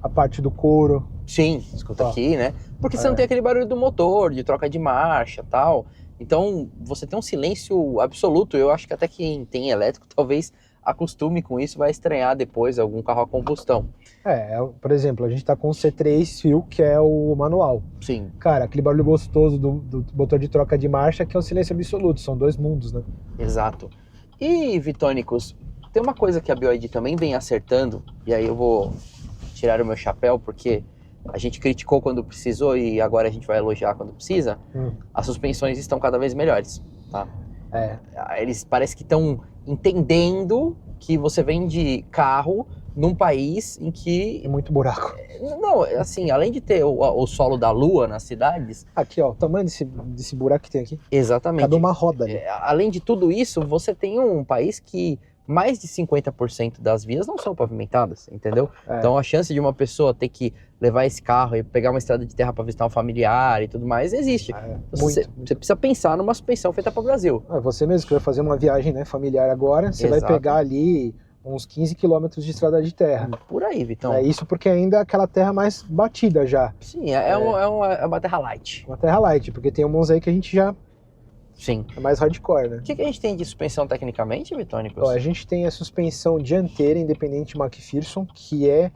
a parte do couro. Sim, escuta aqui, né? Porque você não tem aquele barulho do motor, de troca de marcha e tal. Então, você tem um silêncio absoluto. Eu acho que até quem tem elétrico talvez acostume com isso, vai estranhar depois algum carro a combustão. Por exemplo, a gente tá com o C3 Fuel, que é o manual. Sim. Cara, aquele barulho gostoso do motor de troca de marcha, que é um silêncio absoluto. São dois mundos, né? Exato. E, Vitônicos, tem uma coisa que a BYD também vem acertando, e aí eu vou tirar o meu chapéu, porque a gente criticou quando precisou e agora a gente vai elogiar quando precisa. As suspensões estão cada vez melhores, tá? Eles parece que estão entendendo que você vende carro num país em que... É muito buraco. Não, assim, além de ter o solo da lua nas cidades... Aqui, ó, o tamanho desse buraco que tem aqui. Exatamente. Cada uma roda ali. Além de tudo isso, você tem um país que mais de 50% das vias não são pavimentadas, entendeu? Então a chance de uma pessoa ter que levar esse carro e pegar uma estrada de terra para visitar um familiar e tudo mais existe. Você precisa pensar numa suspensão feita para o Brasil. Você mesmo que vai fazer uma viagem, né, familiar agora, você vai pegar ali uns 15 quilômetros de estrada de terra. Por aí, Vitão. É isso porque ainda é aquela terra mais batida já. Sim, é uma terra light. Uma terra light, porque tem uns aí que a gente já... Sim. É mais hardcore, né? O que a gente tem de suspensão tecnicamente, Vitônicos? A gente tem a suspensão dianteira independente McPherson, que é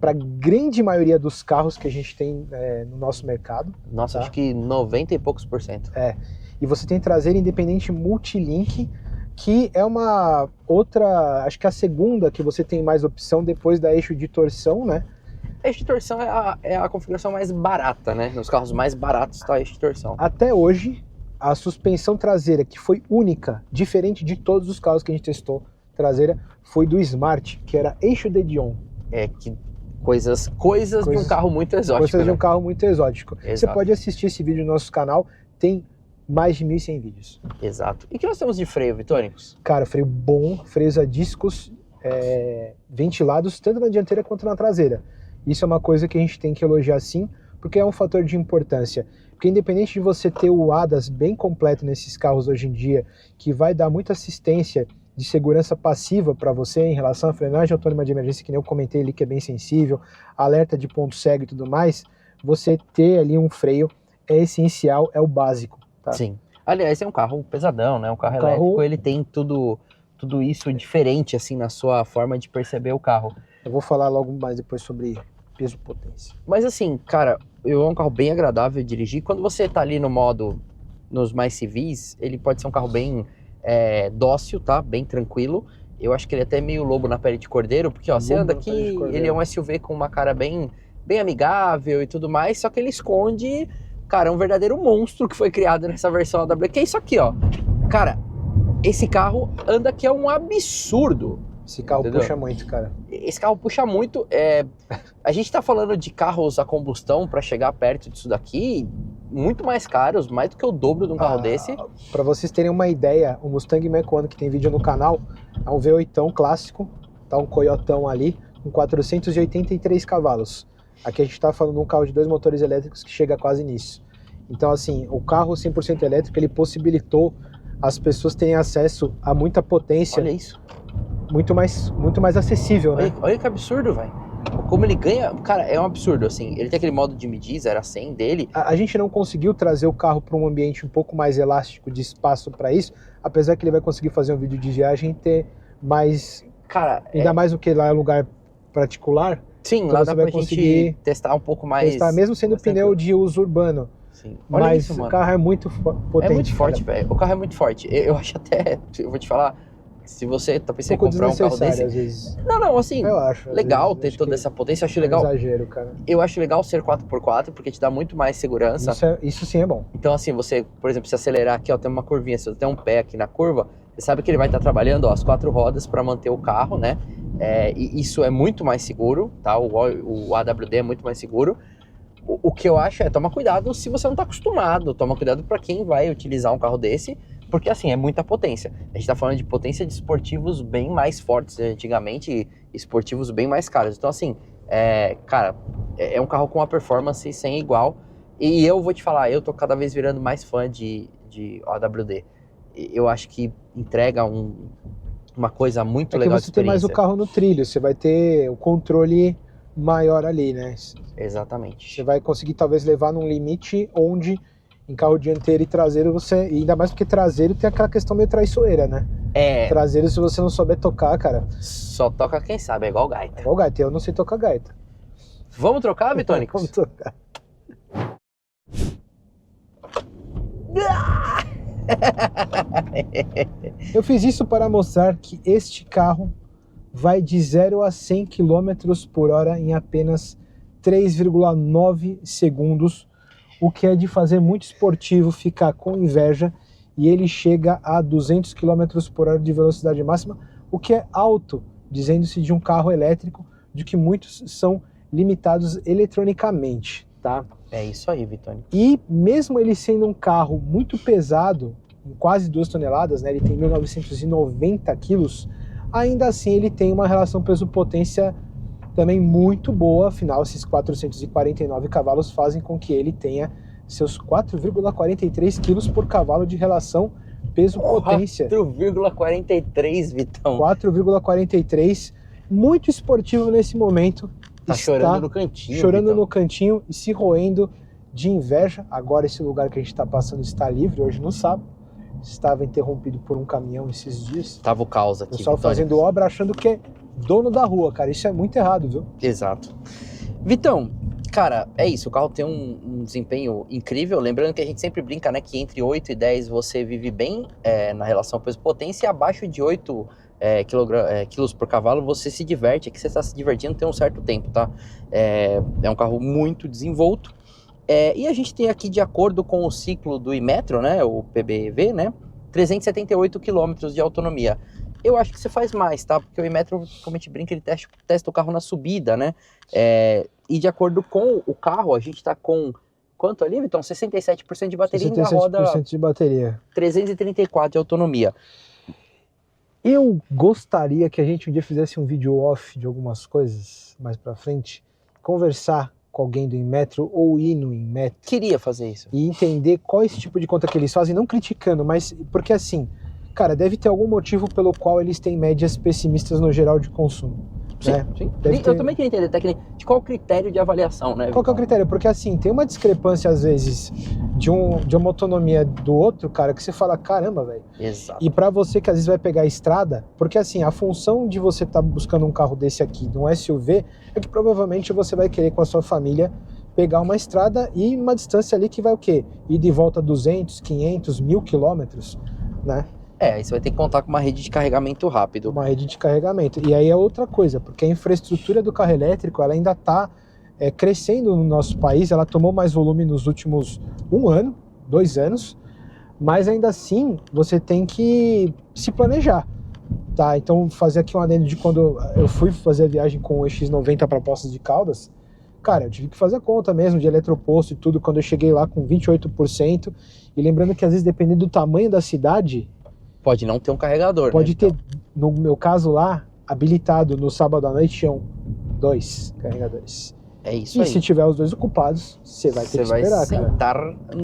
para grande maioria dos carros que a gente tem no nosso mercado. Nossa, acho que 90 e poucos %. E você tem traseira independente multilink, que é uma outra, acho que é a segunda que você tem mais opção depois da eixo de torção, né? Eixo de torção é a configuração mais barata, né? Nos carros mais baratos está eixo de torção. Até hoje, a suspensão traseira, que foi única, diferente de todos os carros que a gente testou traseira, foi do Smart, que era eixo de Dion. Que coisas de um carro muito exótico. Coisas de um carro muito exótico. Exato. Você pode assistir esse vídeo no nosso canal, tem mais de 1.100 vídeos. Exato. E o que nós temos de freio, Vitônicos? Cara, freio bom, freios a discos ventilados tanto na dianteira quanto na traseira. Isso é uma coisa que a gente tem que elogiar sim, porque é um fator de importância. Porque independente de você ter o ADAS bem completo nesses carros hoje em dia, que vai dar muita assistência de segurança passiva para você em relação à frenagem autônoma de emergência, que nem eu comentei ali, que é bem sensível, alerta de ponto cego e tudo mais, você ter ali um freio é essencial, é o básico. Tá? Sim. Aliás, é um carro pesadão, né? Um carro elétrico, ele tem tudo isso diferente, assim, na sua forma de perceber o carro. Eu vou falar logo mais depois sobre peso e potência. Mas assim, cara, é um carro bem agradável de dirigir. Quando você tá ali no modo, nos mais civis, ele pode ser um carro bem dócil, tá? Bem tranquilo. Eu acho que ele é até meio lobo na pele de cordeiro, porque ó, você anda aqui, ele é um SUV com uma cara bem amigável e tudo mais, só que ele esconde, cara, um verdadeiro monstro que foi criado nessa versão AW, que é isso aqui, ó. Cara, esse carro anda que é um absurdo. Esse carro puxa muito, cara. Esse carro puxa muito. A gente tá falando de carros a combustão para chegar perto disso daqui, muito mais caros, mais do que o dobro de um carro desse. Para vocês terem uma ideia, o Mustang Mach-1 que tem vídeo no canal é um V8 clássico, tá um Coyotão ali, com 483 cavalos. Aqui a gente tá falando de um carro de 2 motores elétricos que chega quase nisso. Então assim, o carro 100% elétrico, ele possibilitou as pessoas terem acesso a muita potência. Olha isso. Muito mais acessível, né? Olha que absurdo, velho. Como ele ganha... Cara, é um absurdo, assim. Ele tem aquele modo de medir, 0 a 100 dele. A gente não conseguiu trazer o carro para um ambiente um pouco mais elástico de espaço para isso, apesar que ele vai conseguir fazer um vídeo de viagem e ter mais... Cara, ainda mais do que lá é lugar particular. Sim, então lá dá pra gente testar um pouco mais... Testar, mesmo sendo pneu de uso urbano. Sim. Olha mas isso, mano. O carro é muito potente. É muito forte, velho. O carro é muito forte. Eu acho até... Eu vou te falar... Se você tá pensando em comprar um carro desse... Às vezes. Não, assim, eu acho, legal vezes, ter toda essa potência, eu acho é legal. Exagero, cara. Eu acho legal ser 4x4, porque te dá muito mais segurança. Isso sim é bom. Então assim, você, por exemplo, se acelerar aqui, ó, tem uma curvinha, se você tem um pé aqui na curva, você sabe que ele vai estar trabalhando, ó, as 4 rodas para manter o carro, né? E isso é muito mais seguro, tá? O AWD é muito mais seguro. O que eu acho é tomar cuidado se você não tá acostumado, toma cuidado para quem vai utilizar um carro desse, porque assim, é muita potência. A gente tá falando de potência de esportivos bem mais fortes antigamente, esportivos bem mais caros. Então assim, cara, é um carro com uma performance sem igual. E eu vou te falar, eu tô cada vez virando mais fã de AWD. Eu acho que entrega uma coisa muito legal de experiência. Você tem mais o carro no trilho, você vai ter o controle maior ali, né? Exatamente. Você vai conseguir talvez levar num limite onde em carro dianteiro e traseiro você... E ainda mais porque traseiro tem aquela questão meio traiçoeira, né? Traseiro, se você não souber tocar, cara... Só toca quem sabe, é igual gaita. É igual gaita, eu não sei tocar gaita. Vamos trocar, Vitônicos? Vamos trocar. Eu fiz isso para mostrar que este carro vai de 0 a 100 km por hora em apenas 3,9 segundos, o que é de fazer muito esportivo ficar com inveja, e ele chega a 200 km por hora de velocidade máxima, o que é alto, dizendo-se de um carro elétrico, de que muitos são limitados eletronicamente, tá? É isso aí, Vitônicos. E mesmo ele sendo um carro muito pesado, quase 2 toneladas, né, ele tem 1.990 quilos, ainda assim ele tem uma relação peso-potência também muito boa, afinal esses 449 cavalos fazem com que ele tenha seus 4,43 quilos por cavalo de relação peso-potência. 4,43, Vitão. 4,43, muito esportivo nesse momento. Tá chorando no cantinho. Chorando Vitão. no cantinho e se roendo de inveja. Agora esse lugar que a gente está passando está livre, hoje no sábado. Estava interrompido por um caminhão esses dias. Tava o caos aqui, o pessoal Vitônicos. fazendo obra achando que é dono da rua, cara. Isso é muito errado, viu? Exato. Vitão, cara, é isso. O carro tem um desempenho incrível. Lembrando que a gente sempre brinca, né? Que entre 8 e 10 você vive bem na relação peso-potência, e abaixo de 8 quilos por cavalo você se diverte. É que você está se divertindo tem um certo tempo, tá? É um carro muito desenvolto. E a gente tem aqui, de acordo com o ciclo do Imetro, né, o PBV, né, 378 km de autonomia. Eu acho que você faz mais, tá? Porque o Imetro, como a gente brinca, ele testa o carro na subida, né? E de acordo com o carro, a gente tá com quanto ali, Vitão? 67% de bateria, ainda 67% roda de bateria. 334 de autonomia. Eu gostaria que a gente um dia fizesse um vídeo off de algumas coisas mais pra frente, conversar com alguém do Inmetro ou ir no Inmetro Queria fazer isso. e entender qual é esse tipo de conta que eles fazem, não criticando, mas porque assim, cara, deve ter algum motivo pelo qual eles têm médias pessimistas no geral de consumo. Sim, Né? sim. Deve Eu ter... também queria entender, de qual critério de avaliação, né? Qual que é o Vitão? critério? Porque assim, tem uma discrepância às vezes de uma autonomia do outro, cara, que você fala, caramba, velho. Exato. E pra você que às vezes vai pegar a estrada, porque assim, a função de você estar buscando um carro desse aqui, de um SUV, é que provavelmente você vai querer com a sua família pegar uma estrada e uma distância ali que vai o quê? Ir de volta 200, 500, 1000 quilômetros, né? Aí você vai ter que contar com uma rede de carregamento rápido. Uma rede de carregamento. E aí é outra coisa, porque a infraestrutura do carro elétrico, ela ainda está crescendo no nosso país, ela tomou mais volume nos últimos 1 ano, 2 anos, mas ainda assim você tem que se planejar, tá? Então fazer aqui um adendo de quando eu fui fazer a viagem com o EX90 para Poços de Caldas, cara, eu tive que fazer a conta mesmo de eletroposto e tudo, quando eu cheguei lá com 28%, e lembrando que às vezes dependendo do tamanho da cidade, Pode não ter um carregador, pode né, ter, no meu caso lá, habilitado no sábado à noite, tinham 2 carregadores. É isso E aí. se tiver os 2 ocupados, você vai ter que esperar, Você vai cara. sentar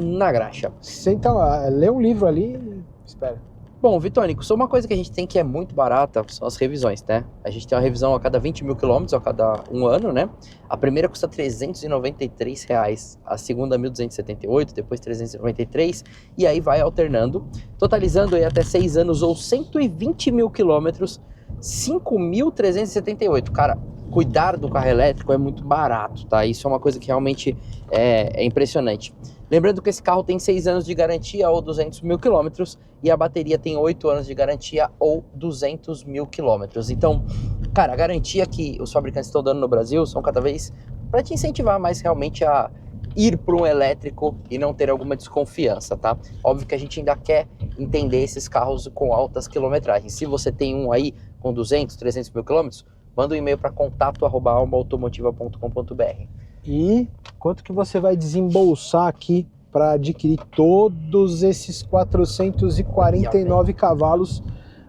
na graxa. Senta lá, lê um livro ali e espera. Bom, Vitônico, só uma coisa que a gente tem que é muito barata são as revisões, né? A gente tem uma revisão a cada 20 mil quilômetros, a cada 1 ano, né? A primeira custa R$393, a segunda 1.278, depois 393, e aí vai alternando, totalizando aí até 6 anos ou 120 mil quilômetros, 5.378. Cara, cuidar do carro elétrico é muito barato, tá? Isso é uma coisa que realmente é impressionante. Lembrando que esse carro tem 6 anos de garantia ou 200 mil quilômetros e a bateria tem 8 anos de garantia ou 200 mil quilômetros. Então, cara, a garantia que os fabricantes estão dando no Brasil são cada vez para te incentivar mais realmente a ir para um elétrico e não ter alguma desconfiança, tá? Óbvio que a gente ainda quer entender esses carros com altas quilometragens. Se você tem um aí com 200, 300 mil quilômetros, manda um e-mail para contato@almaautomotiva.com.br. E quanto que você vai desembolsar aqui para adquirir todos esses 449 cavalos,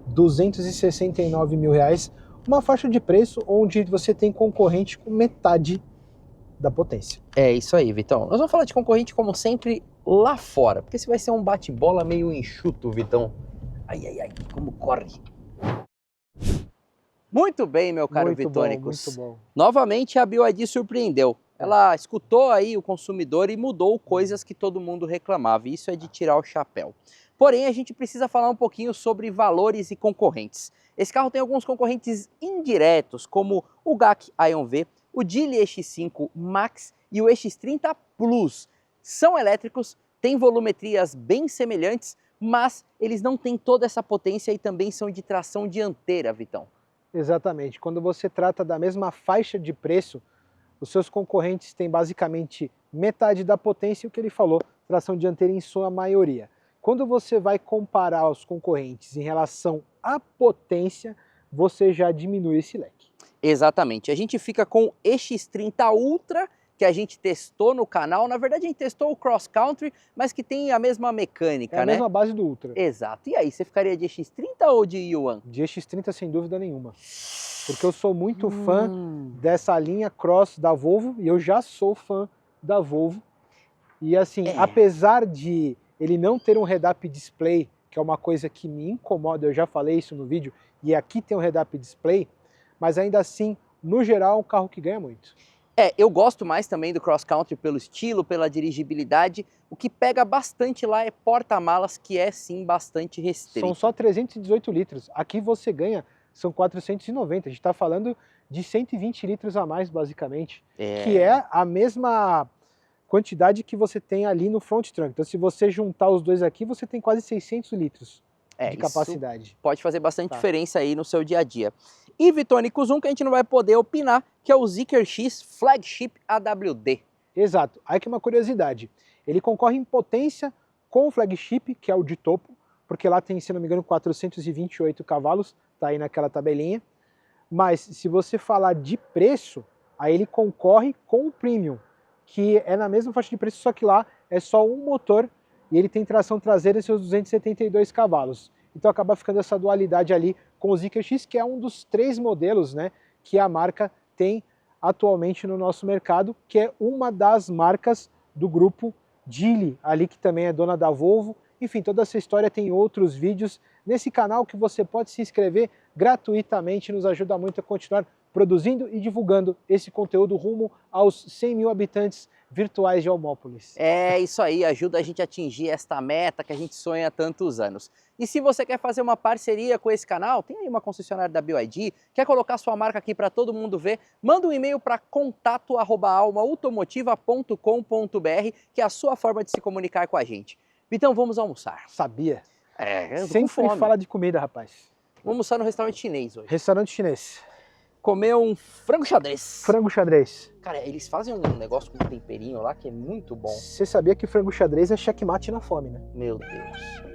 269 mil reais, uma faixa de preço onde você tem concorrente com metade da potência. É isso aí, Vitão. Nós vamos falar de concorrente como sempre lá fora, porque esse vai ser um bate-bola meio enxuto, Vitão. Ai, ai, ai, como corre. Muito bem, meu caro Vitônicos. Muito bom. Novamente a BYD surpreendeu. Ela escutou aí o consumidor e mudou coisas que todo mundo reclamava. E isso é de tirar o chapéu. Porém, a gente precisa falar um pouquinho sobre valores e concorrentes. Esse carro tem alguns concorrentes indiretos, como o GAC Aion V, o Geely EX5 Max e o EX30 Plus. São elétricos, têm volumetrias bem semelhantes, mas eles não têm toda essa potência e também são de tração dianteira, Vitão. Exatamente. Quando você trata da mesma faixa de preço, os seus concorrentes têm basicamente metade da potência, o que ele falou, tração dianteira em sua maioria. Quando você vai comparar os concorrentes em relação à potência, você já diminui esse leque. Exatamente. A gente fica com o EX30 Ultra, que a gente testou no canal. Na verdade, a gente testou o Cross Country, mas que tem a mesma mecânica, né? É a mesma base do Ultra. Exato. E aí, você ficaria de EX30 ou de Yuan? De EX30 sem dúvida nenhuma. Porque eu sou muito fã dessa linha Cross da Volvo, e eu já sou fã da Volvo. E assim, apesar de ele não ter um head-up display, que é uma coisa que me incomoda, eu já falei isso no vídeo, e aqui tem um head-up display, mas ainda assim, no geral, é um carro que ganha muito. Eu gosto mais também do Cross Country pelo estilo, pela dirigibilidade. O que pega bastante lá é porta-malas, que é sim bastante restrito. São só 318 litros. Aqui você ganha, são 490. A gente está falando de 120 litros a mais, basicamente. Que é a mesma quantidade que você tem ali no front trunk. Então, se você juntar os dois aqui, você tem quase 600 litros de capacidade. Pode fazer bastante diferença aí no seu dia a dia. E Vitônicos, um que a gente não vai poder opinar, que é o Zeekr X Flagship AWD. Exato. Aí que é uma curiosidade. Ele concorre em potência com o Flagship, que é o de topo, porque lá tem, se não me engano, 428 cavalos, tá aí naquela tabelinha. Mas se você falar de preço, aí ele concorre com o Premium, que é na mesma faixa de preço, só que lá é só um motor e ele tem tração traseira e seus 272 cavalos. Então acaba ficando essa dualidade ali com o Zeekr X, que é um dos 3 modelos, né, que a marca tem atualmente no nosso mercado, que é uma das marcas do grupo Geely, ali que também é dona da Volvo. Enfim, toda essa história tem outros vídeos nesse canal que você pode se inscrever gratuitamente, nos ajuda muito a continuar produzindo e divulgando esse conteúdo rumo aos 100 mil habitantes virtuais de Almópolis. É isso aí, ajuda a gente a atingir esta meta que a gente sonha há tantos anos. E se você quer fazer uma parceria com esse canal, tem aí uma concessionária da BYD, quer colocar sua marca aqui para todo mundo ver, manda um e-mail para contato@almaautomotiva.com.br, que é a sua forma de se comunicar com a gente. Então vamos almoçar. Sabia? Eu tô com Sempre fome. fala de comida, rapaz. Vamos almoçar no restaurante chinês hoje. Restaurante chinês. Comer um frango xadrez. Frango xadrez. Cara, eles fazem um negócio com um temperinho lá que é muito bom. Você sabia que frango xadrez é checkmate na fome, né? Meu Deus.